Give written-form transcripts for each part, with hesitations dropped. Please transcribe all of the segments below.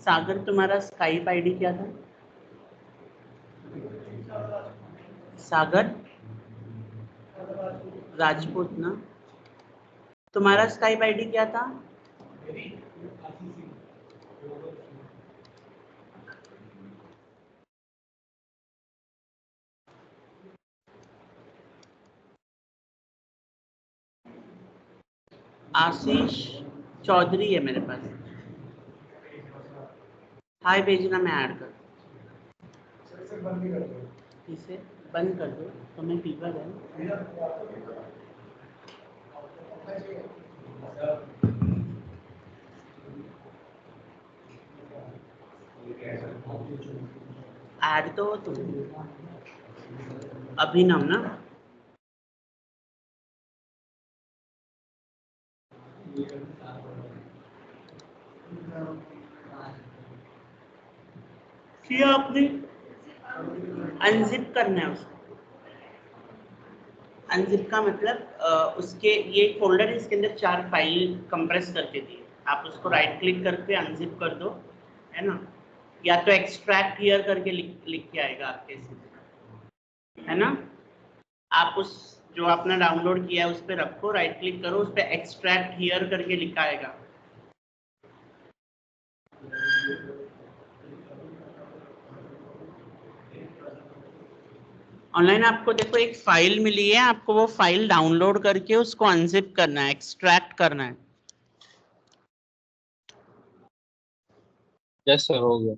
सागर, तुम्हारा Skype ID क्या था? सागर राजपूत ना? तुम्हारा स्काइप आईडी क्या था? आशीष चौधरी है मेरे पास। हाय भेजना, मैं ऐड कर। इसे बंद कर दो, तुम्हें फीवर है। ऐड तो हो तुम, अभिनव ना? किया आपने? अनजिप करना है उसको। अनजिप का मतलब उसके ये फोल्डर है, इसके अंदर 4 फाइल कंप्रेस करके दिए। आप उसको राइट क्लिक करके अनजिप कर दो, है ना? या तो एक्सट्रैक्ट हियर करके लिख के आएगा आपके इसमें, है ना? आप उस जो आपने डाउनलोड किया है उस पर रखो, राइट क्लिक करो, उस पर एक्सट्रैक्ट हियर करके लिखा आएगा। ऑनलाइन आपको देखो एक फाइल मिली है, आपको वो फाइल डाउनलोड करके उसको अनजिप करना है, एक्सट्रैक्ट करना है। यस सर, हो गया।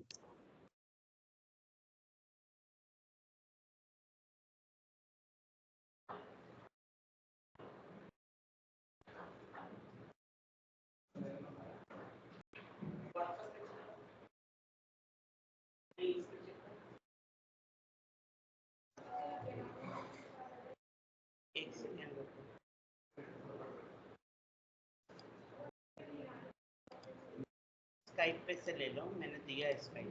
एक सेकेंड, स्काइप पे से ले लो, मैंने दिया है स्काइप।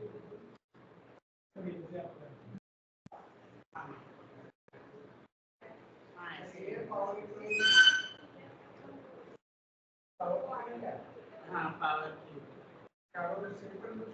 हाँ, पावर सेव कर दो।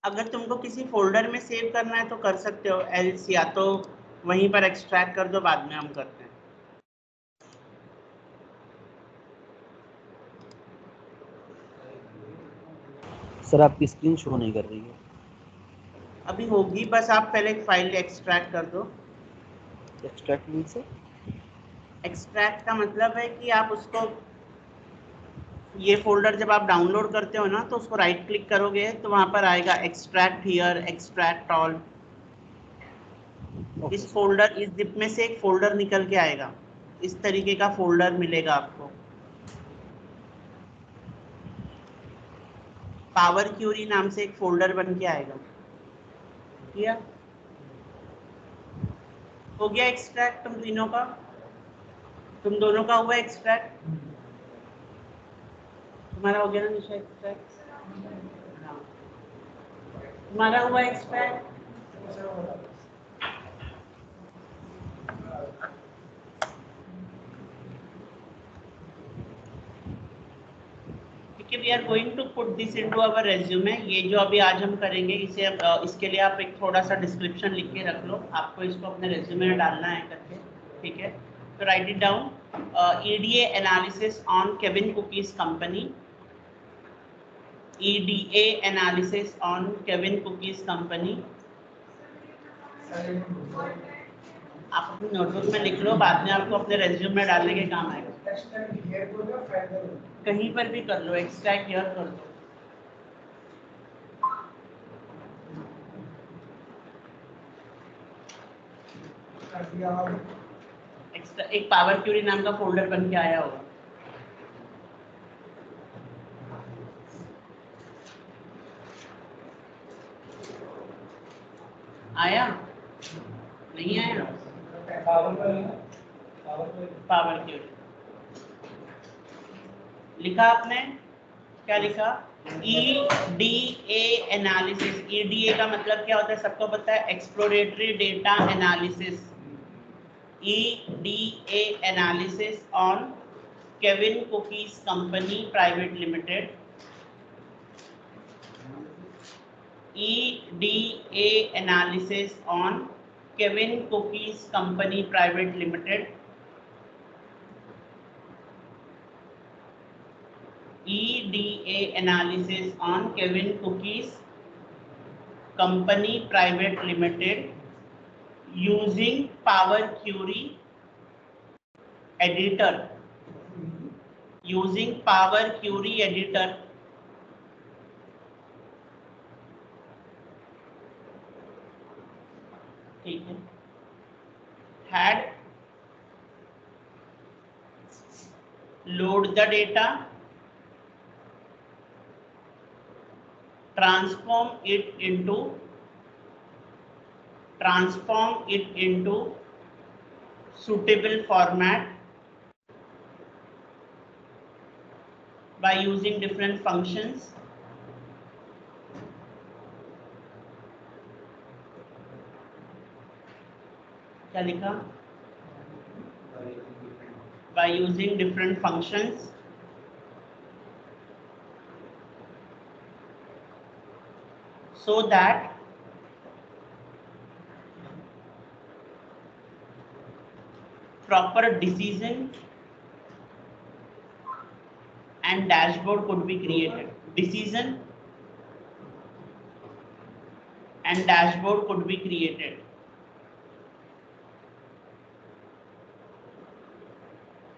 अगर तुमको किसी फोल्डर में सेव करना है तो कर सकते हो, एल्स या तो वहीं पर एक्सट्रैक्ट कर दो, बाद में हम करते हैं। सर आपकी स्क्रीन शो नहीं कर रही है। अभी होगी, बस आप पहले एक फाइल एक्सट्रैक्ट कर दो। एक्सट्रैक्ट मीन से? एक्सट्रैक्ट का मतलब है कि आप उसको, ये फोल्डर जब आप डाउनलोड करते हो ना तो उसको राइट क्लिक करोगे तो वहां पर आएगा एक्सट्रैक्ट हियर, एक्सट्रैक्ट ऑल। इस फोल्डर, इस जिप में से एक फोल्डर निकल के आएगा, इस तरीके का फोल्डर मिलेगा आपको। पावर क्यूरी नाम से एक फोल्डर बन के आएगा। किया? हो गया एक्सट्रैक्ट तुम तीनों का? तुम दोनों का हुआ एक्सट्रैक्ट? तुम्हारा हो गया ना निशा एक्सट्रैक्ट? तुम्हारा हुआ extract? We are going to put this into our resume. ये जो अभी आज हम करेंगे, इसे इसके लिए आप एक थोड़ा सा डिस्क्रिप्शन लिख के रख लो, आपको इसको अपने रेज्यूमे में डालना है करके, ठीक है? तो right it down, EDA analysis on Kevin cookies company, EDA analysis on Kevin cookies company. आप अपनी नोटबुक में लिख लो, बाद में आपको अपने रेज्यूमे में डालने के काम आएगा। कहीं पर भी कर लो, एक्सट्रैक्ट हियर कर दो। एक पावर क्यूरी नाम का फोल्डर बन के आया होगा। आया? नहीं आया? पावर क्यूरी लिखा आपने, क्या लिखा? EDA analysis. EDA का मतलब क्या होता है सबको पता है, exploratory data analysis. EDA analysis on Kevin cookies company private limited. EDA analysis on Kevin Cookies Company Private Limited. EDA analysis on Kevin Cookies Company Private Limited using Power Query editor. Using Power Query editor. ठीक है, had load the data, transform it into suitable format by using different functions. क्या लिखा? By using different functions so that proper decision and dashboard could be created. Decision and dashboard could be created.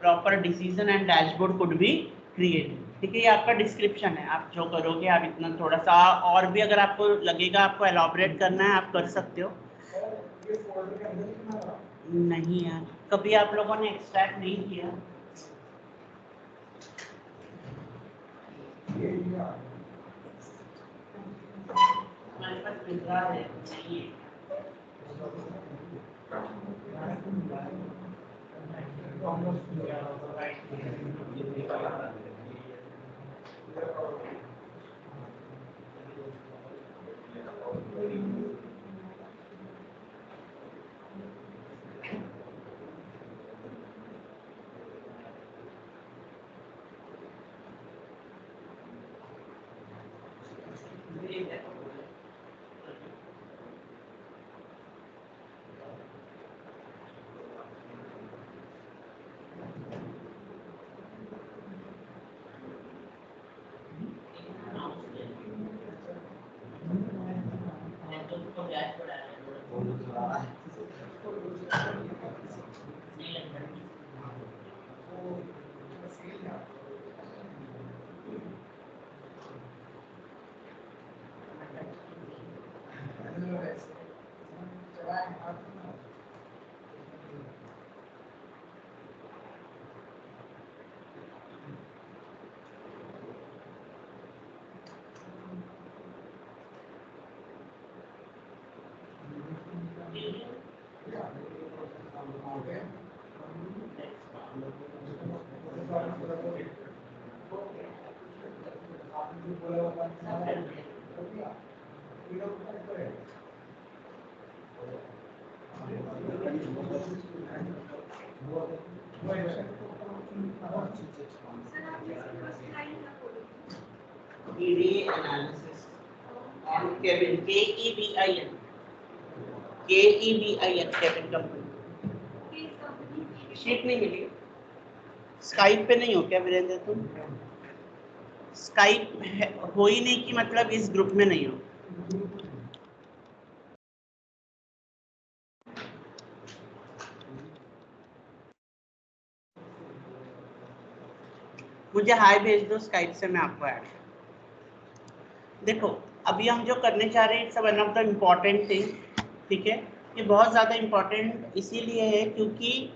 Proper decision and dashboard could be created. ठीक है, ये आपका description है, आप जो करोगे आप इतना थोड़ा सा और भी अगर आपको लगेगा आपको एलॉबरेट करना है आप कर सकते हो। नहीं यार, कभी आप लोगों ने एक्सट्रैक्ट नहीं किया। हमारे पास मित्रा है नहीं है। EDA analysis on Kevin, KEVIN, Kevin company. Sheet नहीं मिली? स्काइप पे नहीं हो क्या वीरेंद्र तुम? स्काइप हो ही नहीं कि मतलब इस ग्रुप में नहीं हो। मुझे हाय भेज दो स्काइप से, मैं आपको ऐड। देखो अभी हम जो करने जा रहे हैं it's one of the important thing. ठीक है, ये बहुत ज़्यादा इम्पॉर्टेंट इसीलिए है क्योंकि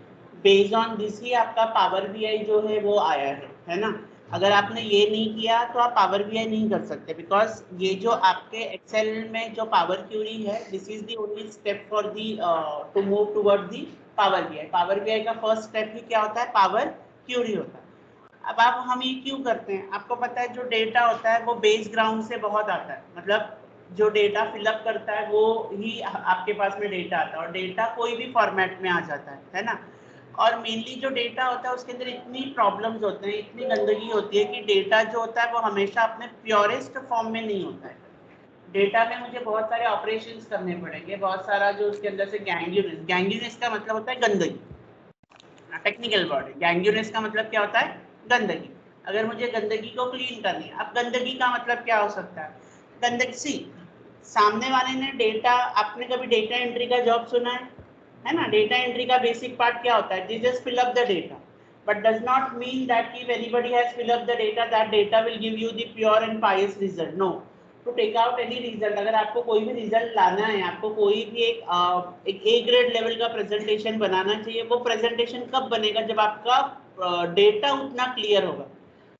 बेस्ड ऑन दिस ही आपका पावर बीआई जो है वो आया है ना। अगर आपने ये नहीं किया तो आप पावर बीआई नहीं कर सकते, बिकॉज ये जो आपके एक्सेल में जो पावर क्यूरी है this is the only step for the to move toward the power BI का फर्स्ट स्टेप ही क्या होता है, पावर क्यूरी होता है। अब आप हम ये क्यों करते हैं, आपको पता है जो डेटा होता है वो बेस ग्राउंड से बहुत आता है, मतलब जो डेटा फिलअप करता है वो ही आपके पास में डेटा आता है, और डेटा कोई भी फॉर्मेट में आ जाता है ना। और मेनली जो डेटा होता है उसके अंदर इतनी प्रॉब्लम्स होते हैं, इतनी गंदगी होती है कि डेटा जो होता है वो हमेशा अपने प्योरेस्ट फॉर्म में नहीं होता है। डेटा में मुझे बहुत सारे ऑपरेशंस करने पड़ेंगे, बहुत सारा जो उसके अंदर से गैंग्यूनेस का मतलब होता है गंदगी, टेक्निकल वर्ड है। गैंग्यूनेस का मतलब क्या होता है, गंदगी। अगर मुझे गंदगी को क्लीन करनी है, अब गंदगी का मतलब क्या हो सकता है, गंदगी सामने वाले ने डेटा, आपने कभी डेटा एंट्री का जॉब सुना है ना। डेटा एंट्री का बेसिक पार्ट क्या होता है, just fill up the data, but does not mean that if anybody has fill up the data, that data will give you the pure and pious result. No, to take out any result, अगर आपको कोई भी result लाना है, आपको कोई भी एक ए ग्रेड लेवल का प्रेजेंटेशन बनाना चाहिए, वो प्रेजेंटेशन कब बनेगा, जब आपका डेटा उतना क्लियर होगा।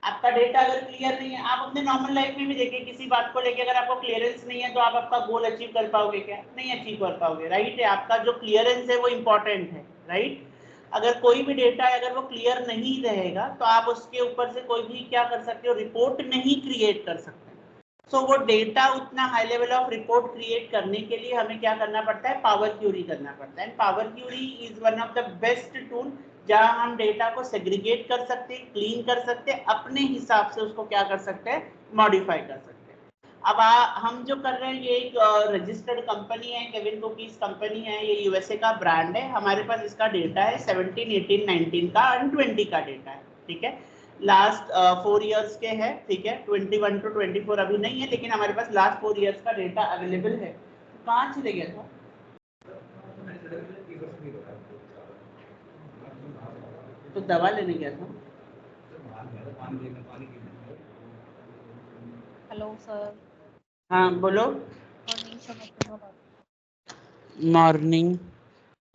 आपका डेटा अगर क्लियर नहीं है, आप अपने नॉर्मल लाइफ में भी देखिए, किसी बात को लेके अगर आपको क्लियरेंस नहीं है तो आप आपका गोल अचीव कर पाओगे क्या, नहीं अचीव कर पाओगे, राइट है। आपका जो क्लियरेंस है वो इंपॉर्टेंट है, राइट। अगर कोई भी डेटा अगर वो क्लियर नहीं रहेगा तो आप उसके ऊपर से कोई भी क्या कर सकते हो, रिपोर्ट नहीं क्रिएट कर सकते। सो वो डेटा उतना high level of report create करने के लिए हमें क्या करना पड़ता है, पावर क्यूरी करना पड़ता है। Power query is one of the best tool जहां हम डेटा को सेग्रीगेट कर सकते हैं, क्लीन कर सकते हैं, अपने हिसाब से उसको क्या कर सकते हैं, मॉडिफाई कर सकते हैं। अब हम जो कर रहे हैं, ये एक रजिस्टर्ड कंपनी है, केविन कुकीज कंपनी है, ये यूएसए का ब्रांड है। हमारे पास इसका डेटा है 17, 18, 19 का और 20 का डेटा है, ठीक है। लास्ट 4 इयर्स के है, ठीक है। 21 to 24 अभी नहीं है, लेकिन हमारे पास लास्ट 4 इयर्स का डेटा अवेलेबल है। कहाँ चले गया था, तो दवा लेने गया था। Hello sir. हाँ बोलो। Morning sir. मॉर्निंग।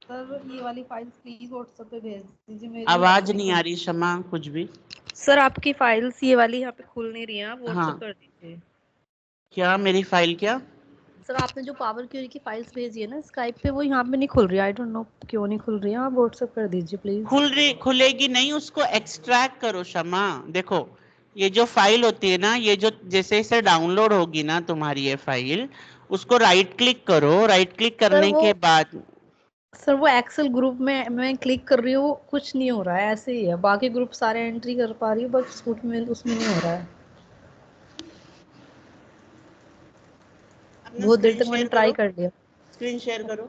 सर ये वाली फाइल्स प्लीज व्हाट्सएप पे भेज दीजिए मेरी। आवाज नहीं आ रही शमा कुछ भी। सर आपकी फाइल्स ये वाली यहाँ पे खुल नहीं रही हैं, आप व्हाट्सएप कर दीजिए। क्या मेरी फाइल क्या? सर आपने जो पावर क्यूरी की फाइल्स भेजी है ना स्काइप पे, वो यहाँ पे नहीं खुल रही, आई डोंट नो क्यों नहीं खुल रही है, आप व्हाट्सएप कर दीजिए प्लीज। खुलेगी नहीं, उसको एक्सट्रैक्ट करो शमा। देखो ये जो फाइल होती है ना, ये जो जैसे इसे डाउनलोड होगी ना तुम्हारी ये फाइल, उसको राइट क्लिक करो। राइट क्लिक करने के बाद सर वो एक्सेल ग्रुप में मैं क्लिक कर रही हूँ, कुछ नहीं हो रहा है, ऐसे ही है। बाकी ग्रुप सारे एंट्री कर पा रही हूँ, बट उसमें नहीं हो रहा है। बहुत देर तक मैंने ट्राई कर लिया। स्क्रीन शेयर करो।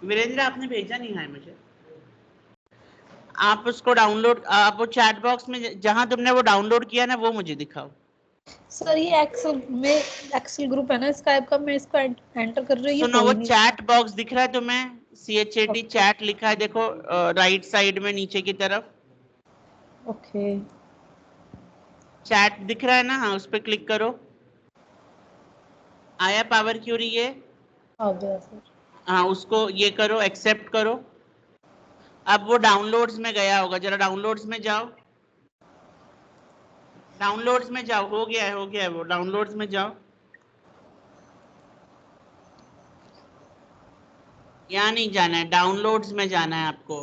वीरेंद्र आपने भेजा नहीं है मुझे, आप उसको डाउनलोड, आप वो चैट बॉक्स में जहां तुमने वो डाउनलोड किया ना वो मुझे दिखाओ। सर ये एक्सेल ग्रुप है ना स्काइप का, मैं इसको एंटर कर रही हूँ। सुनो, वो चैट बॉक्स दिख रहा है तुम्हें, CHAT चैट लिखा है, देखो राइट साइड में नीचे की तरफ। ओके चैट दिख रहा है ना, हाँ उस पर क्लिक करो। आया पावर क्यूरी ये? आ गया सर। हाँ उसको ये करो, एक्सेप्ट करो। अब वो डाउनलोड्स में गया होगा, जरा डाउनलोड्स में जाओ। डाउनलोड्स में जाओ, हो गया है वो, डाउनलोड्स में जाओ। यहाँ नहीं जाना है, डाउनलोड्स में जाना है आपको।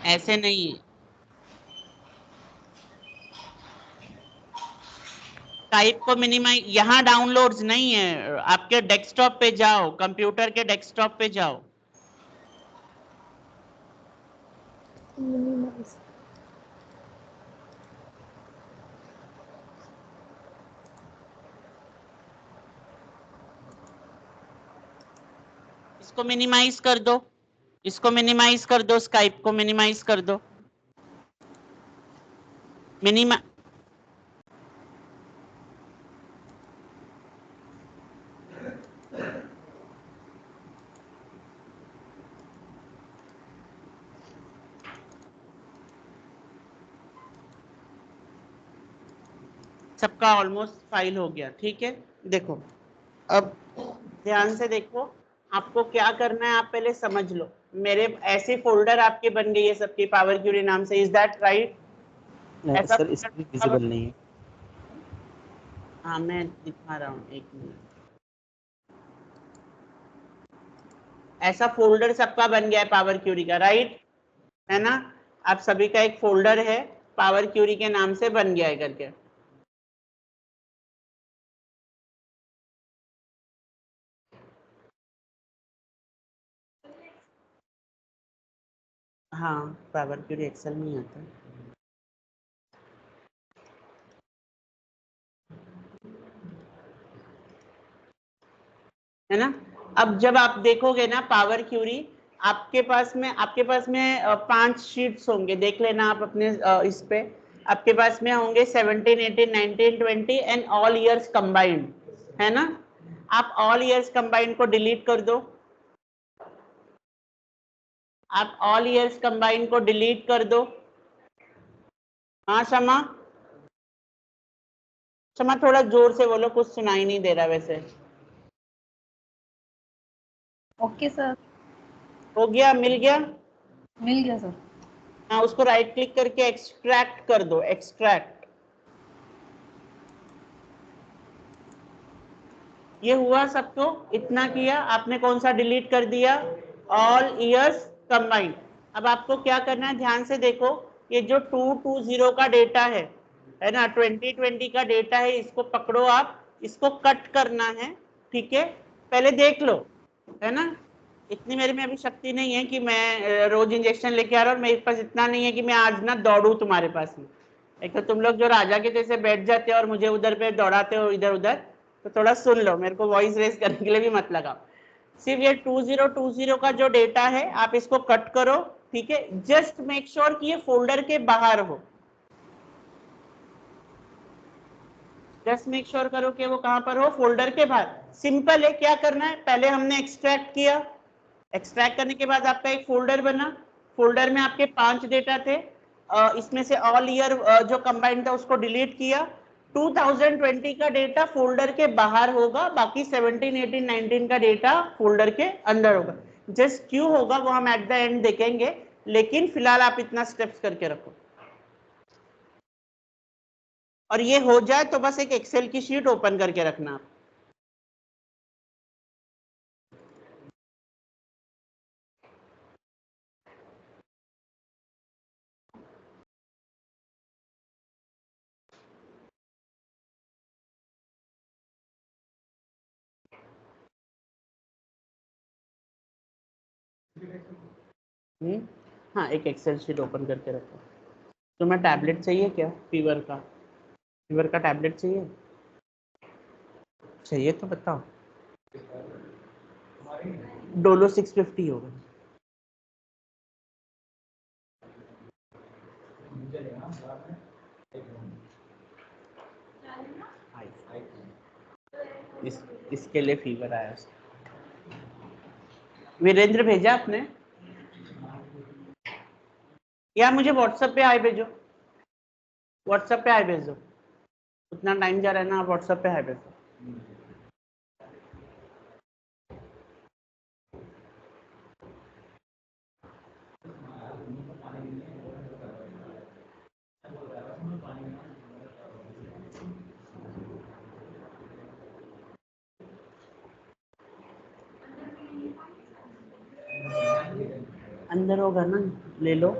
ऐसे नहीं, टाइप को मिनिमाइज, यहाँ डाउनलोड्स नहीं है, आपके डेस्कटॉप पे जाओ, कंप्यूटर के डेस्कटॉप पे जाओ। इसको मिनिमाइज कर दो, इसको मिनिमाइज कर दो, स्काइप को मिनिमाइज कर दो। मिनिमा सबका ऑलमोस्ट फाइल हो गया, ठीक है। देखो अब ध्यान से देखो, आपको क्या करना है, आप पहले समझ लो। मेरे ऐसे फोल्डर आपके बन गई है सबकी पावर क्यूरी नाम से, इज दैट राइट? नहीं सर, स्क्रीन विजिबल नहीं है। हाँ मैं दिखा रहा हूँ, एक मिनट। ऐसा फोल्डर सबका बन गया है पावर क्यूरी का, राइट है ना? आप सभी का एक फोल्डर है पावर क्यूरी के नाम से बन गया है करके। हाँ पावर क्यूरी एक्सेल में आता है। है ना? अब जब आप देखोगे ना पावर क्यूरी, आपके पास में 5 शीट्स होंगे, देख लेना आप अपने इस पे। आपके पास में होंगे 17, 18, 19, 20 एंड ऑल ईयर्स कंबाइंड, है ना? आप ऑल ईयर्स कंबाइंड को डिलीट कर दो। आप ऑल ईयर्स कंबाइंड को डिलीट कर दो। हाँ शमा, शमा थोड़ा जोर से बोलो, कुछ सुनाई नहीं दे रहा वैसे। Okay sir. हो गया? मिल गया? मिल गया सर। हाँ, उसको राइट क्लिक करके एक्सट्रैक्ट कर दो, एक्सट्रैक्ट। ये हुआ सबको? इतना किया आपने, कौन सा डिलीट कर दिया? All years combined. अब आपको क्या करना है, ध्यान से देखो, ये जो 220 का डेटा है ना, 2020 का डेटा है, इसको पकड़ो आप, इसको कट करना है, ठीक है? पहले देख लो, है ना? इतनी मेरे में अभी शक्ति नहीं है कि मैं रोज इंजेक्शन लेके आ रहा हूँ, मेरे पास इतना नहीं है कि मैं आज ना दौड़ू तुम्हारे पास में। एक तो तुम लोग जो राजा के जैसे बैठ जाते हो और मुझे उधर पे दौड़ाते हो इधर उधर, तो थोड़ा सुन लो, मेरे को वॉइस रेस करने के लिए भी मत लगाओ। सिर्फ ये 2020 का जो डेटा है आप इसको कट करो, ठीक है? जस्ट मेक श्योर कि ये फोल्डर के बाहर हो। जस्ट मेक श्योर करो कि वो कहां पर हो, फोल्डर के बाहर। सिंपल है, क्या करना है, पहले हमने एक्सट्रैक्ट किया, एक्सट्रैक्ट करने के बाद आपका एक फोल्डर बना, फोल्डर में आपके 5 डेटा थे, इसमें से ऑल ईयर जो कंबाइंड था उसको डिलीट किया। 2020 का डेटा फोल्डर के बाहर होगा, बाकी 17, 18, 19 का डेटा फोल्डर के अंदर होगा। जस्ट क्यों होगा वो हम एट द एंड देखेंगे, लेकिन फिलहाल आप इतना स्टेप्स करके रखो। और ये हो जाए तो बस एक एक्सेल की शीट ओपन करके रखना आप। हाँ, एक एक्सेल शीट ओपन करके रखो। तुम्हें टैबलेट चाहिए क्या फीवर का? फीवर का टैबलेट चाहिए? चाहिए तो बताओ। डोलो 650 होगा। इसके लिए फीवर आया। वीरेंद्र भेजा आपने? या मुझे व्हाट्सएप पे हाय भेजो, व्हाट्सएप पे हाय भेज दो। उतना टाइम जा रहा है ना, आप व्हाट्सएप पे हाय भेजो। अंदर होगा ना, ले लो,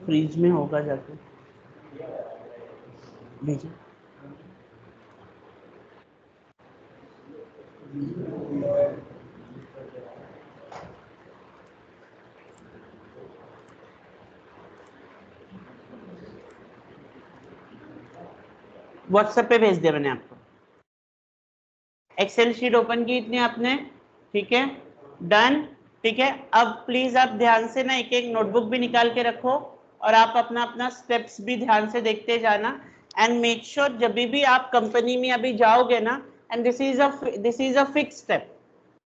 फ्रिज में होगा, जाके भेजो। व्हाट्सएप पे भेज दिया मैंने आपको। एक्सेल शीट ओपन की इतनी आपने, ठीक है? डन, ठीक है? अब प्लीज आप ध्यान से ना एक एक नोटबुक भी निकाल के रखो, और आप अपना अपना स्टेप्स भी ध्यान से देखते जाना। एंड मेक श्योर जब भी आप कंपनी में अभी जाओगे ना, and this is a fix step.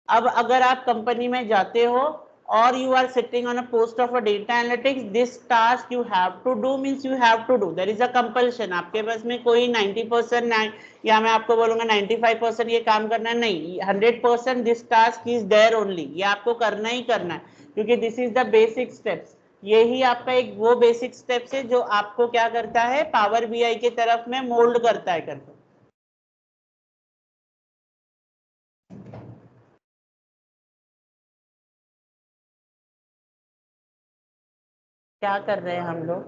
अब अगर आप कंपनी में जाते हो or you are sitting on a post of a data analytics, this task you have to do means you have to do, there is a compulsion. आपके पास में कोई 90% या मैं आपको बोलूंगा 95% ये काम करना नहीं, 100% this task is there only, ये आपको करना ही करना है, क्योंकि this is the basic steps. यही आपका एक वो बेसिक स्टेप्स है जो आपको क्या करता है, पावर बीआई की तरफ में मोल्ड करता है करके। क्या कर रहे हैं हम लोग,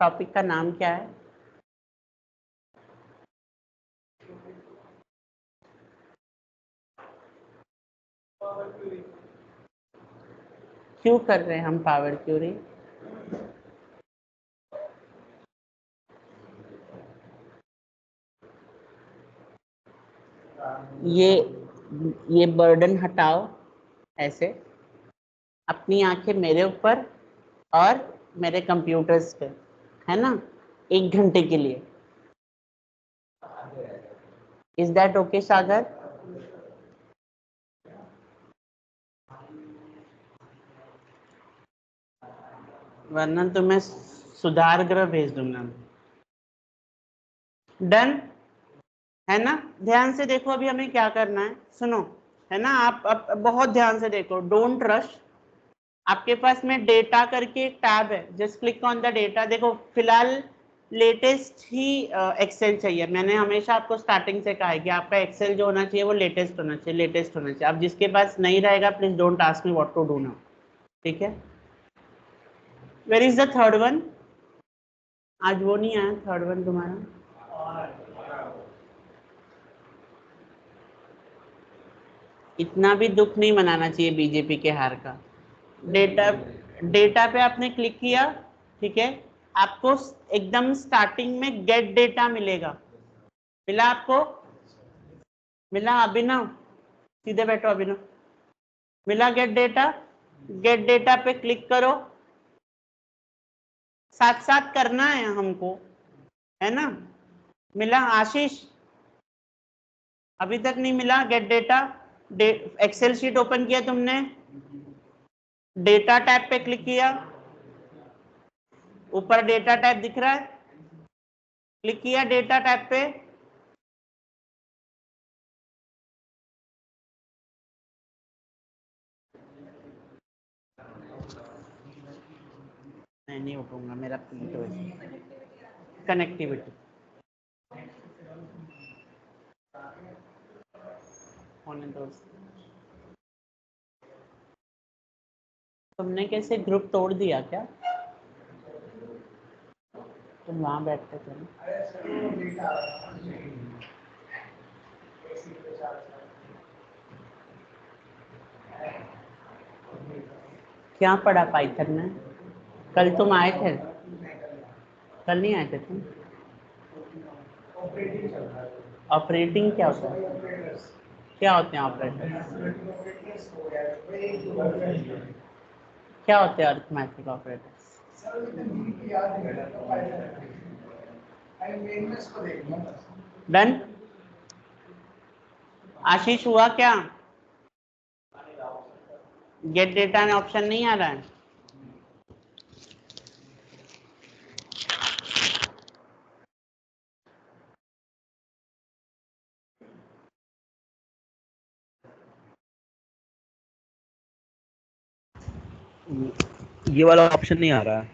टॉपिक का नाम क्या है? क्यों कर रहे हैं हम पावर क्यूरी? ये बर्डन हटाओ, ऐसे अपनी आंखें मेरे ऊपर और मेरे कंप्यूटर्स पे, है ना, 1 घंटे के लिए। इज दैट ओके सागर? वरना तो मैं सुधार गृह भेज दूंगा। डन है ना? ध्यान से देखो अभी हमें क्या करना है, सुनो, है ना, आप बहुत ध्यान से देखो, डोंट रश। आपके पास में डेटा करके एक टैब है, just click on the data. देखो फिलहाल लेटेस्ट ही एक्सेल चाहिए, मैंने हमेशा आपको स्टार्टिंग से कहा है कि आपका एक्सेल जो होना चाहिए वो लेटेस्ट होना चाहिए, लेटेस्ट होना चाहिए। आप जिसके पास नहीं रहेगा please don't ask me what to do now, ठीक है? Where is the third one? आज वो नहीं आया थर्ड वन तुम्हारा? इतना भी दुख नहीं मनाना चाहिए बीजेपी के हार का। डेटा पे आपने क्लिक किया, ठीक है, आपको एकदम स्टार्टिंग में गेट डेटा मिलेगा। मिला आपको? मिला अभिनव? सीधे बैठो अभिनव। मिला गेट डेटा? गेट डेटा पे क्लिक करो, साथ साथ करना है हमको, है ना? मिला आशीष? अभी तक नहीं मिला get data? Excel sheet open किया तुमने, डेटा टैब पे क्लिक किया, ऊपर डेटा टैब दिख रहा है, क्लिक किया डेटा टैब पे, मैं नहीं उठूंगा, मेरा कनेक्टिविटी होने दो। तुमने कैसे ग्रुप तोड़ दिया क्या? तुम वहां बैठते थे ना? क्या पढ़ा पाइथन में? कल तुम आए थे? कल नहीं आए थे तुम? ऑपरेटिंग क्या होता है? क्या होते हैं ऑपरेटर? क्या होते हैं अरिथमेटिक ऑपरेटर्स? डन? आशीष हुआ क्या? गेट डेटा ऑप्शन नहीं आ रहा है? ये वाला ऑप्शन नहीं आ रहा है।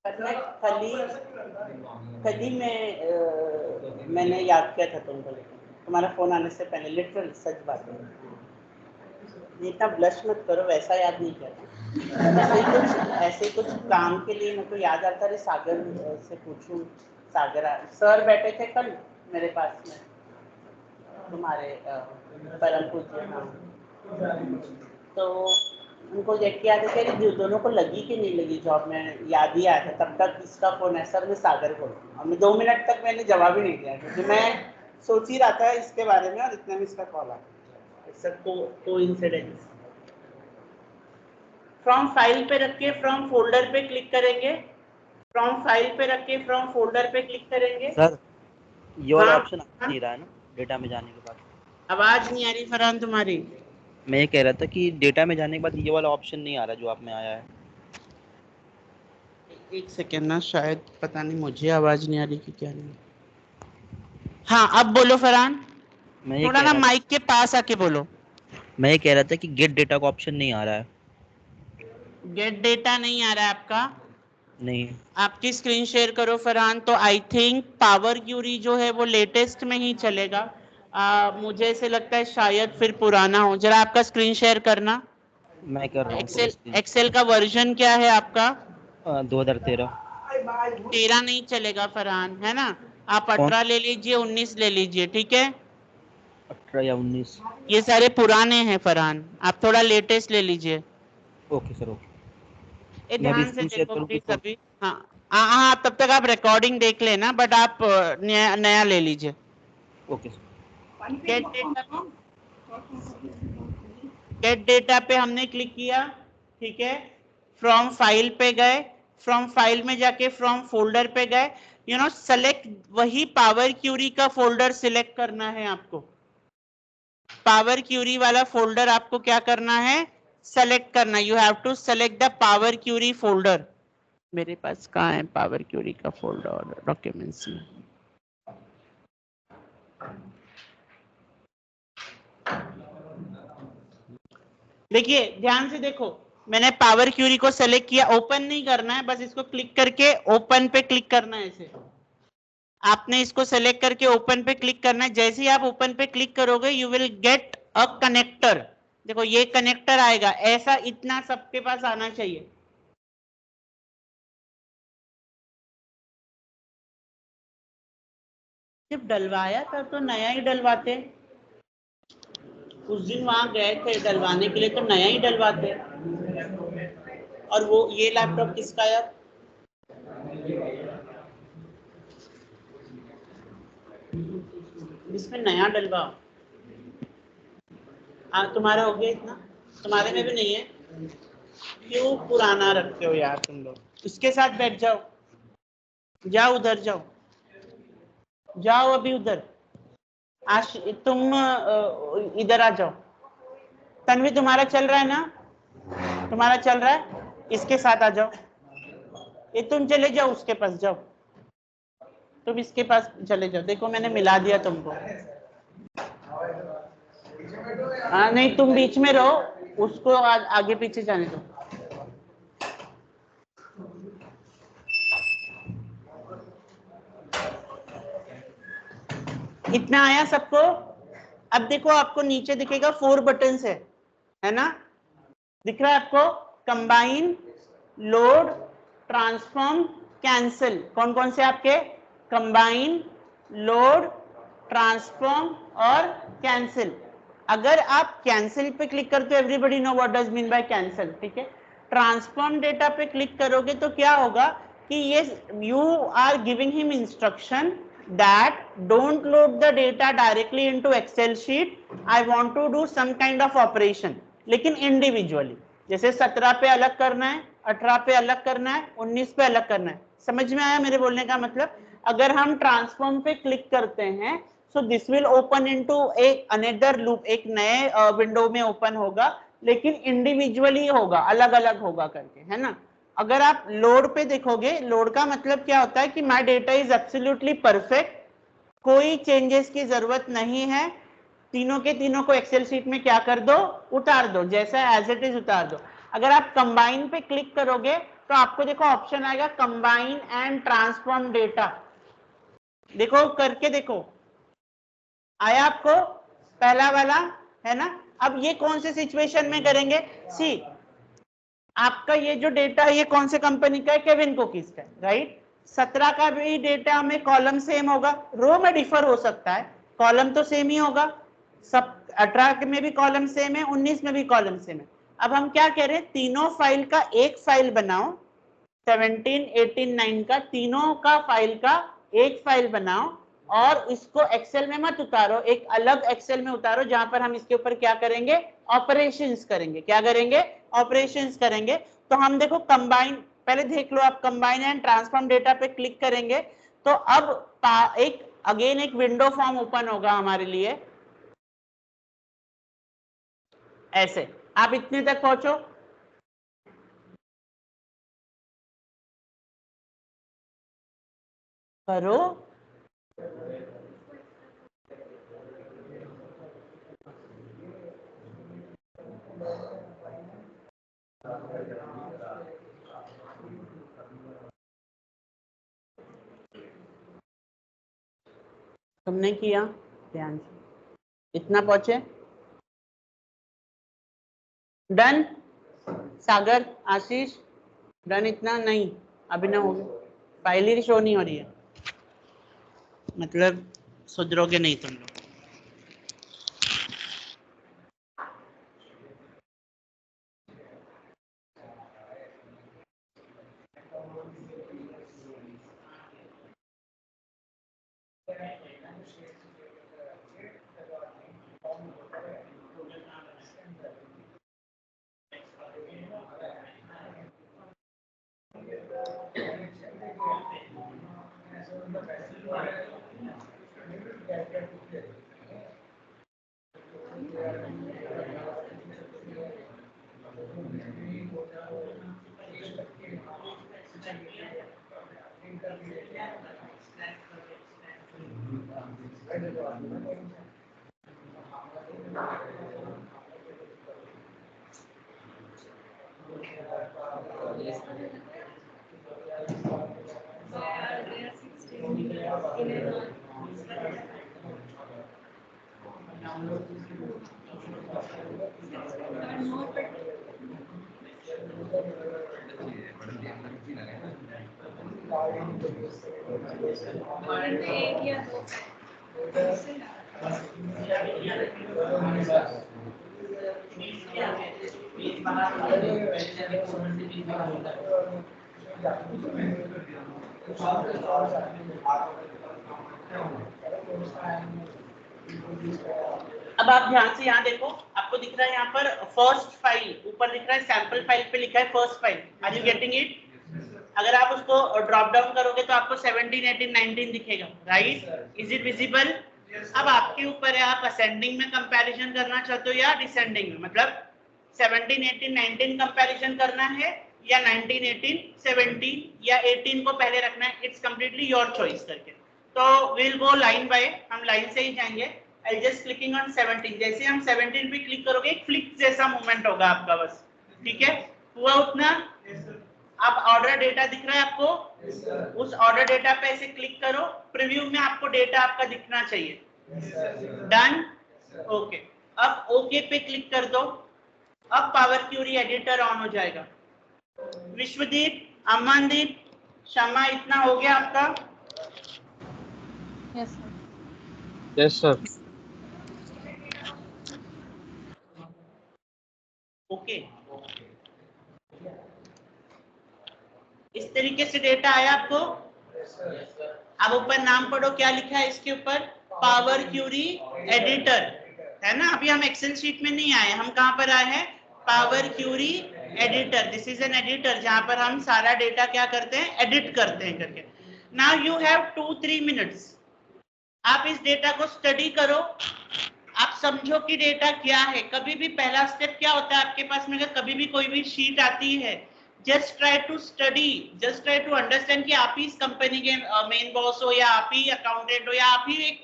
कल मैंने याद किया था तुमको, तुम्हारा फोन आने से पहले, लिटरल सच बात है। इतना ब्लश मत करो, वैसा याद नहीं किया था। ऐसे कुछ काम के लिए मेरे को याद आता है, सागर से पूछूं। सागरा सर बैठे थे कल मेरे पास में, तुम्हारे परम पूज्य। हाँ, तो उनको देख के आते थे दोनों को लगी कि नहीं लगी जॉब में, याद ही आया था। तब तक इसका फोन है, सर मैं सागर को, और मैं 2 मिनट तक मैंने जवाब ही नहीं दिया क्योंकि मैं सोच ही रहा था इसके बारे में, और इतने में इसका कॉल आ गया। It's a coincidence. From file पे रख के फ्रॉम फोल्डर पे क्लिक करेंगे, फ्रॉम फाइल पे रख के फ्रॉम फोल्डर पे क्लिक करेंगे। सर ये वाला हाँ, ऑप्शन आ नहीं रहा है ना डेटा में जाने के बाद? आवाज नहीं आ रही फरहान तुम्हारी। मैं ये कह रहा था कि डेटा में जाने के बाद ये वाला ऑप्शन नहीं आ रहा जो आप में आया है। एक सेकेंड ना, शायद पता नहीं मुझे आवाज नहीं आ रही कि क्या नहीं। हाँ अब बोलो फरहान, थोड़ा ना माइक के पास आके बोलो। मैं ये कह रहा था कि गेट डेटा का ऑप्शन नहीं आ रहा है। गेट डेटा नहीं आ रहा है आपका? नहीं। आपकी स्क्रीन शेयर करो फरहान। तो आई थिंक पावर क्यूरी जो है वो लेटेस्ट में ही चलेगा। मुझे ऐसे लगता है शायद फिर पुराना हो। जरा आपका स्क्रीन शेयर करना। मैं कर रहा हूँ। एक्सेल का वर्जन क्या है आपका? 2013। 13 नहीं चलेगा फरहान, है ना? आप 18 ले लीजिए, 19 ले लीजिए, ठीक है? 18 या 19? ये सारे पुराने हैं फरहान, आप थोड़ा लेटेस्ट ले लीजिए। Okay sir, okay. ये मैं अभी ध्यान से स्क्रीन शेयर देखो करूँ प्लीज तो? अभी। हाँ हाँ, तब तक आप रिकॉर्डिंग देख लेना, बट आप नया ले लीजिए। Okay sir. गेट डेटा पे हमने क्लिक किया, ठीक है? फ्रॉम फाइल पे गए, फ्रॉम फाइल में जाके फ्रॉम फोल्डर पे गए। सेलेक्ट, वही पावर क्यूरी का फोल्डर सिलेक्ट करना है आपको। पावर क्यूरी वाला फोल्डर आपको क्या करना है? सेलेक्ट करना। You have to select the power query folder. मेरे पास कहाँ है पावर क्यूरी का फोल्डर डॉक्यूमेंट्स में? देखिए ध्यान से देखो, मैंने पावर क्यूरी को सेलेक्ट किया। ओपन नहीं करना है, बस इसको क्लिक करके ओपन पे क्लिक करना है। ऐसे आपने इसको सेलेक्ट करके ओपन पे क्लिक करना है। जैसे ही आप ओपन पे क्लिक करोगे you will get a connector. देखो ये कनेक्टर आएगा, ऐसा इतना सबके पास आना चाहिए। जब डलवाया था तो नया ही डलवाते, उस दिन वहां गए थे डलवाने के लिए तो नया ही डलवाते। और वो ये लैपटॉप किसका है? इसमें नया डलवा। तुम्हारा हो गया इतना? तुम्हारे में भी नहीं है? क्यों पुराना रखते हो यार तुम लोग? इसके साथ बैठ जाओ, जाओ उधर जाओ, जाओ अभी उधर। आज तुम इधर आ जाओ। तन्वी तुम्हारा चल रहा है ना? तुम्हारा चल रहा है, इसके साथ आ जाओ। ये तुम चले जाओ, उसके पास जाओ, तुम इसके पास चले जाओ। देखो मैंने मिला दिया तुमको। हाँ नहीं, तुम बीच में रहो, उसको आगे पीछे जाने दो। इतना आया सबको? अब देखो आपको नीचे दिखेगा 4 बटन्स है ना? दिख रहा है आपको? Combine, load, transform, cancel. कौन कौन से आपके? कंबाइन, लोड, ट्रांसफॉर्म और कैंसिल। अगर आप कैंसिल पे क्लिक करते हो, everybody know what does mean by cancel, ठीक है? ट्रांसफॉर्म डेटा पे क्लिक करोगे तो क्या होगा कि ये you are giving him instruction that don't load the data directly into excel sheet, I want to do some kind of operation, लेकिन इंडिविजुअली। जैसे 17 पे अलग करना है, 18 पे अलग करना है, 19 पे अलग करना है। समझ में आया मेरे बोलने का मतलब? अगर हम ट्रांसफॉर्म पे क्लिक करते हैं so this will open into एक अनदर लूप, एक नए विंडो में ओपन होगा, लेकिन इंडिविजुअली होगा, अलग अलग होगा करके, है ना? अगर आप लोड पे देखोगे, लोड का मतलब क्या होता है कि my data is absolutely perfect, कोई चेंजेस की जरूरत नहीं है, तीनों के तीनों को एक्सेल शीट में क्या कर दो? उतार दो, जैसा एज इट इज उतार दो। अगर आप कंबाइन पे क्लिक करोगे तो आपको देखो ऑप्शन आएगा कंबाइन एंड ट्रांसफॉर्म डेटा। देखो करके देखो, आया आपको पहला वाला, है ना। अब ये कौन से सिचुएशन में करेंगे, सी आपका ये जो डेटा है ये कौन से कंपनी का है, केविन कुकीज का है, राइट। 17 का भी डेटा में कॉलम सेम होगा, रो में डिफर हो सकता है, कॉलम तो सेम ही होगा। सब 18 में भी कॉलम सेम है, 19 में भी कॉलम सेम है। अब हम क्या कह रहे हैं, तीनों फाइल का एक फाइल बनाओ, 17, 18, 9 का तीनों का फाइल का एक फाइल बनाओ और इसको एक्सेल में मत उतारो, एक अलग एक्सेल में उतारो जहां पर हम इसके ऊपर क्या करेंगे, ऑपरेशंस करेंगे। क्या करेंगे, ऑपरेशंस करेंगे। तो हम देखो कंबाइन, पहले देख लो आप, कंबाइन एंड ट्रांसफॉर्म डेटा पे क्लिक करेंगे तो अब एक अगेन एक विंडो फॉर्म ओपन होगा हमारे लिए, ऐसे। आप इतने तक पहुंचो, करो। तुमने किया ध्यान से, इतना पहुंचे, डन। सागर, आशीष, डन। इतना नहीं, अभिनव हो गया, फाइल ही शो नहीं हो रही है, मतलब सुधरोगे नहीं तुम लोग। अब आप ध्यान से यहाँ देखो, आपको दिख रहा है यहाँ पर फर्स्ट फाइल, ऊपर दिख रहा है सैंपल फाइल पे लिखा है first file. Are you getting it? अगर आप उसको ड्रॉप डाउन करोगे तो आपको 17, 18, 19 दिखेगा, राइट? Is it visible? अब आपके ऊपर है, आप असेंडिंग में कंपैरिजन करना चाहते हो या डिसेंडिंग में, मतलब 17, 18, 19 कंपैरिजन करना है या 19, 18, 17 या 18 को पहले रखना है, इट्स कंप्लीटली योर चॉइस करके। तो विल गो लाइन बाय, हम लाइन से ही जाएंगे। आई जस्ट क्लिकिंग ऑन 17, जैसे हम 17 पे क्लिक करोगे एक फ्लिक जैसा मूवमेंट होगा आपका, बस, ठीक है, हुआ उतना। अब ऑर्डर डेटा दिख रहा है आपको, उस ऑर्डर डेटा पे ऐसे क्लिक करो, प्रीव्यू में आपको डेटा आपका दिखना चाहिए, डन, ओके। अब ओके पे क्लिक कर दो, अब पावर क्यूरी एडिटर ऑन हो जाएगा। विश्वदीप, अमनदीप, शमा, इतना हो गया आपका? Yes sir. Yes sir. Okay, इस तरीके से डेटा आया आपको। अब ऊपर नाम पढ़ो, क्या लिखा है इसके ऊपर, पावर क्यूरी एडिटर, है ना। अभी हम एक्सेल शीट में नहीं आए, हम कहां पर आए हैं, power query editor. This is an editor जहां पर हम सारा डेटा क्या करते हैं, एडिट करते हैं करके। नाउ यू हैव 2-3 मिनट्स, आप इस डेटा को स्टडी करो, आप समझो कि डेटा क्या है। कभी भी पहला स्टेप क्या होता है आपके पास में, अगर कभी भी कोई भी शीट आती है, just try to study, just try to understand कि आप ही इस कंपनी के मेन बॉस हो या आप ही अकाउंटेंट हो या आप ही एक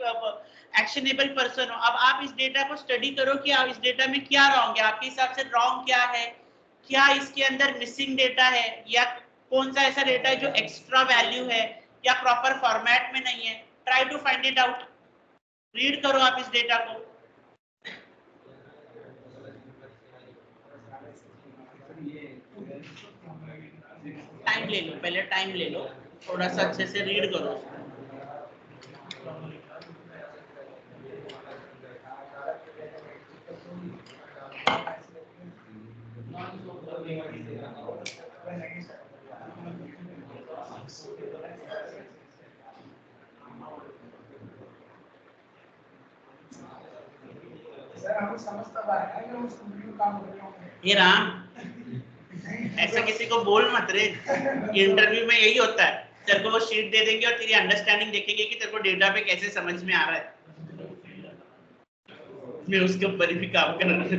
एक्शनेबल पर्सन हो। अब आप इस डेटा को स्टडी करो कि आप इस डेटा में क्या रॉन्ग है, आपके हिसाब से रॉन्ग क्या है, क्या इसके अंदर मिसिंग डेटा है, या कौन सा ऐसा डेटा है जो एक्स्ट्रा वैल्यू है या प्रॉपर फॉर्मेट में नहीं है, try to find it out. Read करो आप इस डेटा को, टाइम ले लो, पहले टाइम ले लो, थोड़ा सा अच्छे से रीड करो उसको। ये राम, ऐसा किसी को बोल मत रे, इंटरव्यू में यही होता है, तेरे को वो शीट दे देंगे और तेरी अंडरस्टैंडिंग देखेंगे कि तेरे को डेटा पे कैसे समझ में आ रहा है। मैं उसके ऊपर भी काम कर रहा हूं।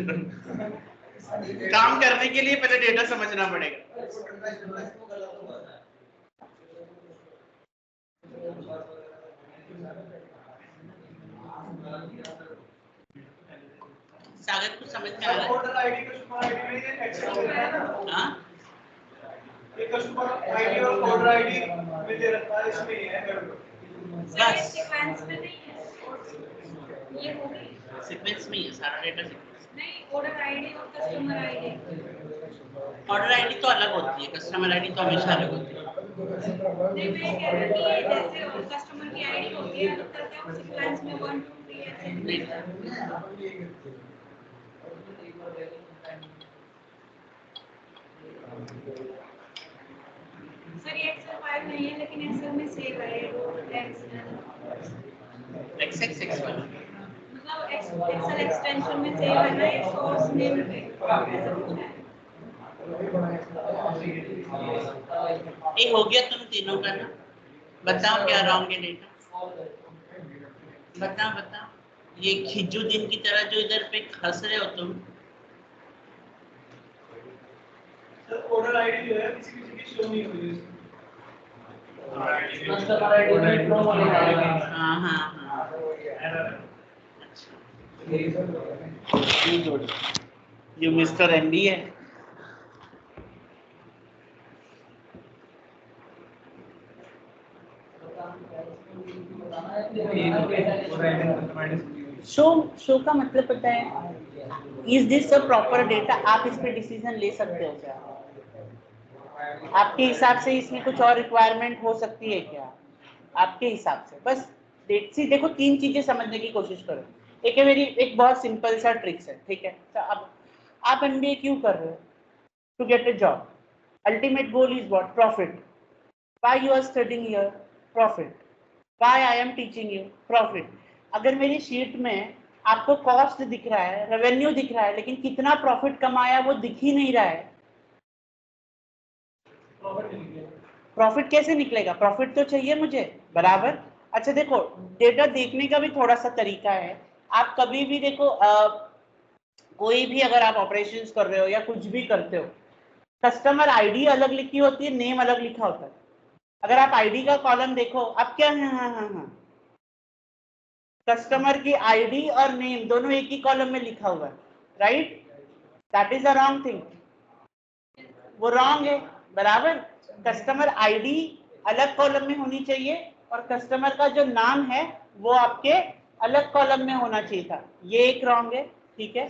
काम करने के लिए पहले डेटा समझना पड़ेगा। सागर कुछ समझ में आ रहा है? ये कस्टमर आईडी और ऑर्डर आईडी में दे रखा है, इसमें ही है। बस सीक्वेंस में नहीं है, ये हो गई सीक्वेंस में ही है सारा डेटा। सीक्वेंस नहीं, ऑर्डर आईडी और कस्टमर आईडी। ऑर्डर आईडी तो अलग होती है, कस्टमर आईडी तो हमेशा अलग होती है। नहीं, मैं कह रही थी जैसे कस्टमर की आईडी होती है तो करते हैं सीक्वेंस में 1 2 3 ऐसे नहीं, सर ये एक्सेल फाइल नहीं है लेकिन एक्सेल में सेव है XXX1 मतलब एक्सेल एक्सटेंशन में सेव है ना, ये सोर्स नेम पे ऐसा कुछ है। ये हो गया तुम तीनों का ना? बताओ क्या रॉन्ग है डेटा, बताओ। ये खिज्जू दिन की तरह जो इधर पे हंस रहे हो तुम। सर ऑर्डर आईडी जो है किसी की शो नहीं हो रही है। कस्टमर आईडी में प्रोमो लिखा है। हाँ। ये मिस्टर एमडी है। शो का मतलब पता है, is this a proper data? आप इस पे डिसीजन ले सकते हो क्या? आपके हिसाब से इसमें कुछ और रिक्वायरमेंट हो सकती है क्या आपके हिसाब से? बस देखो, 3 चीजें समझने की कोशिश करो। एक है मेरी एक बहुत सिंपल सा ट्रिक्स है, ठीक है? तो अब आप एमबीए क्यों कर रहे हो? To get a job. Ultimate goal is what? Profit. Why you are studying here? Profit. Why I am teaching you? Profit. अगर मेरी शीट में आपको कॉस्ट दिख रहा है, रेवेन्यू दिख रहा है, लेकिन कितना प्रॉफिट कमाया वो दिख ही नहीं रहा है, प्रॉफिट कैसे निकलेगा? प्रॉफिट तो चाहिए मुझे, बराबर। अच्छा देखो, डेटा देखने का भी थोड़ा सा तरीका है। आप कभी भी देखो, कोई भी अगर आप ऑपरेशंस कर रहे हो या कुछ भी करते हो, कस्टमर आईडी अलग लिखी होती है, नेम अलग लिखा होता है। अगर आप आईडी का कॉलम देखो, अब क्या है, हाँ, कस्टमर की आईडी और नेम दोनों एक ही कॉलम में लिखा हुआ है, right? That is a wrong thing, वो रॉन्ग है, बराबर। कस्टमर आईडी अलग कॉलम में होनी चाहिए और कस्टमर का जो नाम है वो आपके अलग कॉलम में होना चाहिए था, ये एक रॉन्ग है, ठीक है?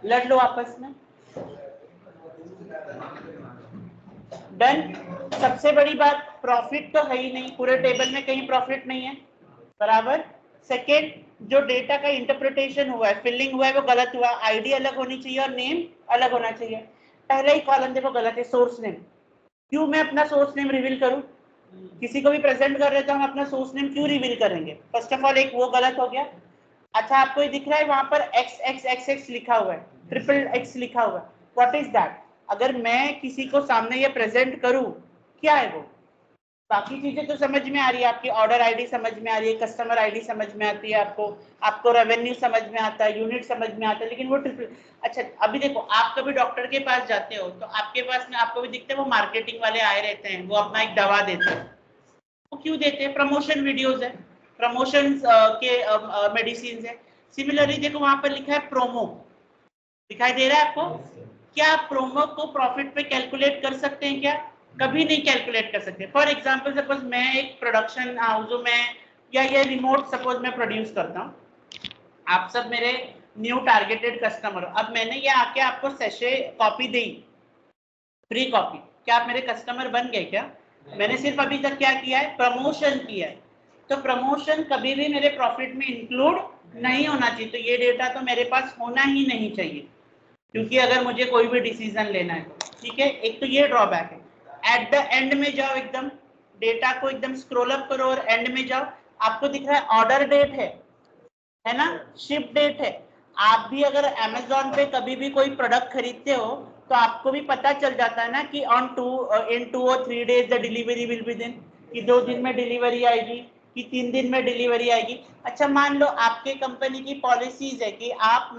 लड़ लो आपस में, डन। सबसे बड़ी बात, प्रॉफिट तो है ही नहीं, पूरे टेबल में कहीं प्रॉफिट नहीं है, बराबर। सेकेंड, जो डेटा का इंटरप्रिटेशन हुआ है, फिलिंग हुआ है, वो गलत हुआ। आईडी अलग होनी चाहिए और नेम अलग होना चाहिए। पहले ही कॉलम देखो गलत है, सोर्स नेम। क्यों मैं अपना सोर्स नेम रिवील करूं? किसी को भी प्रेजेंट कर रहे तो हम अपना सोर्स नेम क्यों रिवील करेंगे? फर्स्ट ऑफ ऑल एक वो गलत हो गया। अच्छा, आपको ये दिख रहा है वहां पर XXXX लिखा हुआ है, XXX लिखा हुआ है, व्हाट इज दैट? अगर मैं किसी को सामने ये प्रेजेंट करूं, क्या है वो? बाकी चीजें तो समझ में आ रही है, आपकी ऑर्डर आईडी समझ में आ रही है, कस्टमर आईडी समझ में आती है, आपको रेवेन्यू समझ में आता है, यूनिट समझ में आता है, लेकिन वो अच्छा अभी देखो, आप कभी डॉक्टर के पास जाते हो तो आपके पास में आपको भी दिखते हैं वो मार्केटिंग वाले आए रहते हैं, वो अपना एक दवा देते हैं। वो क्यों देते हैं? प्रमोशन वीडियोज है, प्रमोशन के मेडिसिन है। सिमिलरली देखो वहां पर लिखा है प्रोमो, दिखाई दे रहा है आपको? क्या आप प्रोमो को प्रॉफिट पे कैलकुलेट कर सकते हैं क्या? कभी नहीं कैलकुलेट कर सकते। फॉर एग्जांपल सपोज मैं एक प्रोडक्शन हाउस में या ये रिमोट सपोज मैं प्रोड्यूस करता हूँ, आप सब मेरे न्यू टारगेटेड कस्टमर, अब मैंने ये आके आपको सैशे कॉपी दी, फ्री कॉपी, क्या आप मेरे कस्टमर बन गए क्या? मैंने सिर्फ अभी तक क्या किया है? प्रमोशन किया है। तो प्रमोशन कभी भी मेरे प्रॉफिट में इंक्लूड नहीं होना चाहिए, तो ये डेटा तो मेरे पास होना ही नहीं चाहिए, क्योंकि अगर मुझे कोई भी डिसीजन लेना है तो ठीक है। एक तो ये ड्रॉबैक है। एट द एंड में जाओ, एकदम डेटा को एकदम स्क्रॉल अप करो और एंड में जाओ, आपको दिख रहा है ऑर्डर डेट है ना, शिप डेट है। आप भी अगर अमेजोन पे कभी भी कोई प्रोडक्ट खरीदते हो तो आपको भी पता चल जाता है ना कि इन 2 और 3 days the delivery will be then, कि 2 दिन में डिलीवरी आएगी, कि 3 दिन में डिलीवरी आएगी। अच्छा मान लो आपके कंपनी की पॉलिसीज है कि आप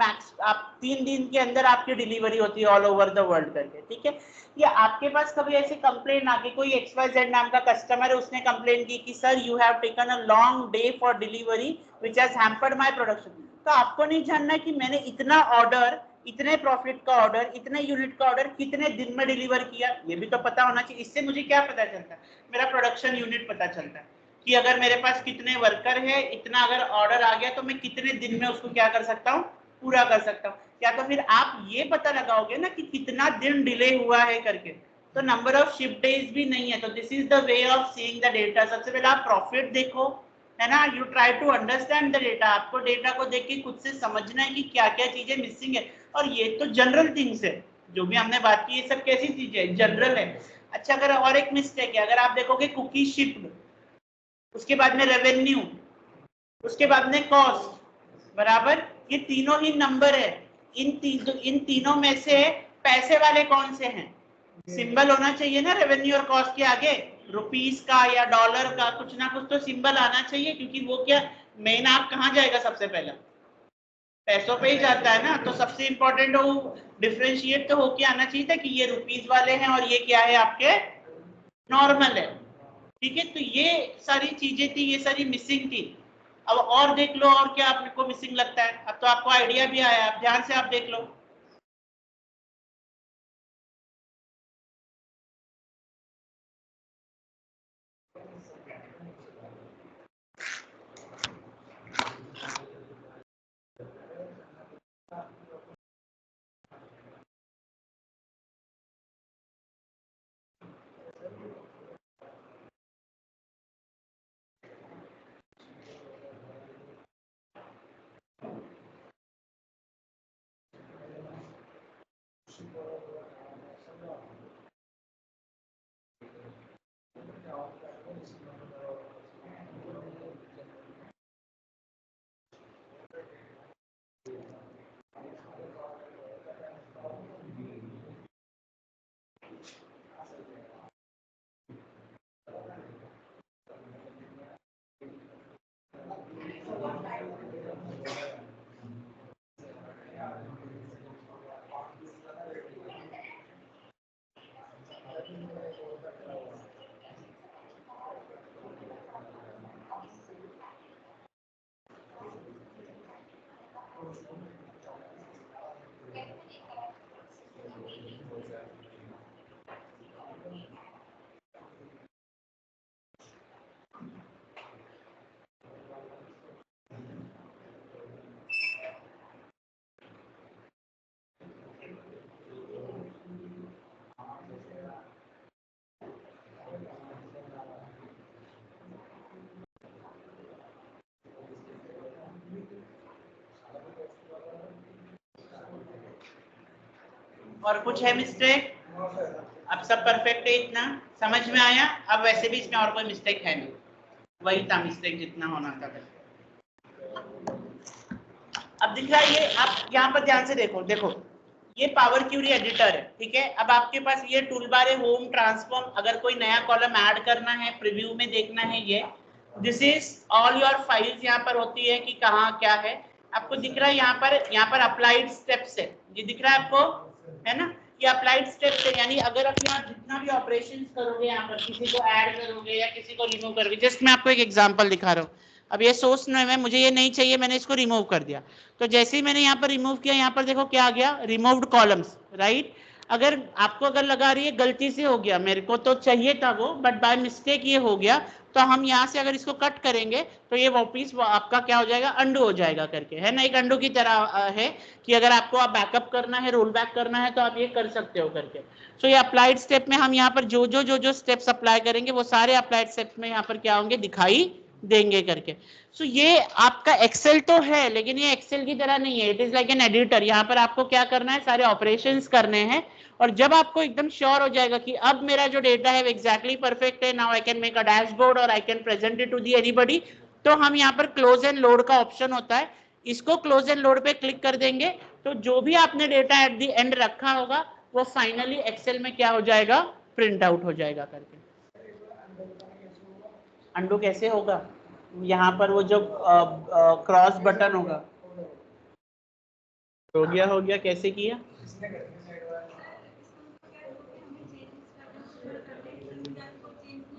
3 दिन के अंदर आपकी डिलीवरी होती है ऑल ओवर द वर्ल्ड करके, ठीक है। या आपके पास कभी ऐसे कंप्लेन आ गई, कोई XYZ नाम का कस्टमर है, उसने कंप्लेन की कि sir you have taken a long day for delivery which has hampered my production, तो आपको नहीं जानना कि मैंने इतना ऑर्डर, इतने प्रॉफिट का ऑर्डर, इतने यूनिट का ऑर्डर कितने दिन में डिलीवर किया, ये भी तो पता होना चाहिए। इससे मुझे क्या पता चलता है? मेरा प्रोडक्शन यूनिट पता चलता है कि अगर मेरे पास कितने वर्कर है, इतना अगर ऑर्डर आ गया तो मैं कितने दिन में उसको क्या कर सकता हूँ? पूरा कर सकता हूँ। या तो फिर आप ये पता लगाओगे ना कि कितना दिन डिले हुआ है करके, तो नंबर ऑफ शिप डेज भी नहीं है। तो this is the way of seeing the data. सबसे पहले आप प्रॉफिट देखो, है ना, you try to understand the data. आपको डेटा को देख के खुद से समझना है कि क्या क्या चीजें मिसिंग है। और ये तो जनरल थिंग्स है, जो भी हमने बात की, ये सब कैसी चीजें है? जनरल है। अच्छा अगर और एक मिस्टेक है, अगर आप देखोगे कुकी शिप्ड, उसके बाद में रेवेन्यू, उसके बाद में कॉस्ट बराबर, ये तीनों ही नंबर है। इन तीनों में से पैसे वाले कौन से हैं? सिंबल होना चाहिए ना रेवेन्यू और कॉस्ट के आगे, रुपीस का या डॉलर का, कुछ ना कुछ तो सिंबल आना चाहिए, क्योंकि वो क्या मेन आप कहाँ जाएगा? सबसे पहले पैसों पे ही जाता है ना। तो सबसे इंपॉर्टेंट वो डिफरेंशिएट तो होके आना चाहिए था कि ये रुपीस वाले हैं और ये क्या है? आपके नॉर्मल है, ठीक है। तो ये सारी चीजें थी, ये सारी मिसिंग थी। अब और देख लो और क्या आपको मिसिंग लगता है। अब तो आपको आइडिया भी आया, अब ध्यान से आप देख लो। और कुछ है मिस्टेक? अब सब परफेक्ट है, इतना समझ में आया? अब वैसे भी इसमें और कोई मिस्टेक है नहीं, वही था मिस्टेक जितना होना था। अब दिख रहा है ये, आप यहाँ पर ध्यान से देखो, देखो ये पावर क्यूरी एडिटर है, ठीक है। अब आपके पास ये टूल बार है, होम, ट्रांसफॉर्म, अगर कोई नया कॉलम ऐड करना है, प्रीव्यू में देखना है, ये this is all your files यहाँ पर होती है कि कहाँ क्या है। आपको दिख रहा है यहाँ पर अप्लाइड स्टेप्स है, ये दिख रहा है आपको, है ना, ये अप्लाइड स्टेप्स है। यानी अगर आप यहाँ जितना भी ऑपरेशंस करोगे, यहाँ पर किसी को ऐड करोगे या किसी को रिमूव करोगे, जस्ट मैं आपको एक एग्जांपल दिखा रहा हूँ। अब ये सोर्स नेम है, मुझे ये नहीं चाहिए, मैंने इसको रिमूव कर दिया। तो जैसे ही मैंने यहाँ पर रिमूव किया, यहाँ पर देखो क्या आ गया, रिमूव्ड कॉलम्स, राइट। अगर आपको अगर लगा रही है गलती से हो गया, मेरे को तो चाहिए था वो, बट बाय मिस्टेक ये हो गया, तो हम यहाँ से अगर इसको कट करेंगे तो ये वापिस आपका क्या हो जाएगा, अंडू हो जाएगा करके, है ना। एक अंडू की तरह है कि अगर आपको आप बैकअप करना है, रोल बैक करना है, तो आप ये कर सकते हो करके। सो ये अप्लाइड स्टेप में हम यहाँ पर जो स्टेप्स अप्लाई करेंगे वो सारे अप्लाइड स्टेप्स में यहाँ पर क्या होंगे, दिखाई देंगे करके। सो ये आपका एक्सेल तो है, लेकिन ये एक्सेल की तरह नहीं है, it is like an editor. यहाँ पर आपको क्या करना है, सारे ऑपरेशंस करने हैं, और जब आपको एकदम श्योर हो जाएगा कि अब मेरा जो डेटा है एग्जैक्टली परफेक्ट है, now I can make a dashboard और I can present it to the anybody, तो हम यहाँ पर क्लोज एंड लोड का ऑप्शन होता है, इसको क्लोज एंड लोड पे क्लिक कर देंगे, तो जो भी आपने डेटा एट दी एंड रखा होगा वो फाइनली एक्सेल में क्या हो जाएगा, प्रिंट आउट हो जाएगा करके। अंडू कैसे होगा, यहाँ पर वो जो क्रॉस बटन होगा, हो गया, कैसे किया,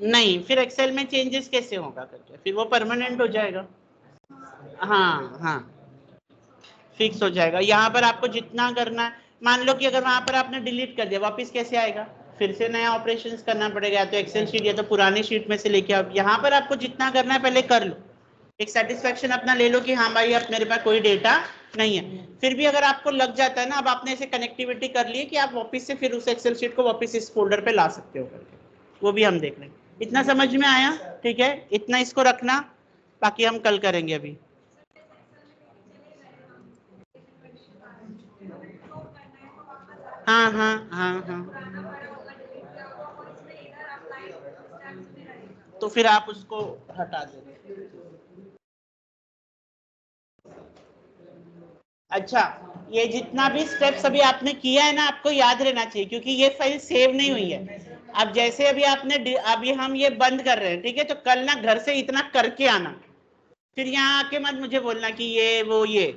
नहीं, फिर एक्सेल में चेंजेस कैसे होगा करके, फिर वो परमानेंट हो जाएगा। हाँ, फिक्स हो जाएगा। यहाँ पर आपको जितना करना है, मान लो कि अगर वहां पर आपने डिलीट कर दिया, वापस कैसे आएगा, फिर से नया ऑपरेशंस करना पड़ेगा, तो एक्सेल शीट या तो पुरानी शीट में से लेके आओ। यहाँ पर आपको जितना करना है पहले कर लो, एक सेटिस्फेक्शन अपना ले लो कि हाँ भाई अब मेरे पास कोई डेटा नहीं है। फिर भी अगर आपको लग जाता है ना, अब आपने ऐसे कनेक्टिविटी कर ली है कि आप वापस से फिर उस एक्सेल शीट को वापस इस फोल्डर पे ला सकते हो करके, वो भी हम देख लेंगे। इतना समझ में आया, ठीक है, इतना इसको रखना, बाकी हम कल करेंगे अभी। हाँ, तो फिर आप उसको हटा दो। अच्छा, ये जितना भी स्टेप्स अभी आपने किया है ना, आपको याद रहना चाहिए, क्योंकि ये फाइल सेव नहीं हुई है। अब जैसे अभी हम ये बंद कर रहे हैं, ठीक है, तो कल ना घर से इतना करके आना, फिर यहाँ आके मत मुझे बोलना कि ये वो ये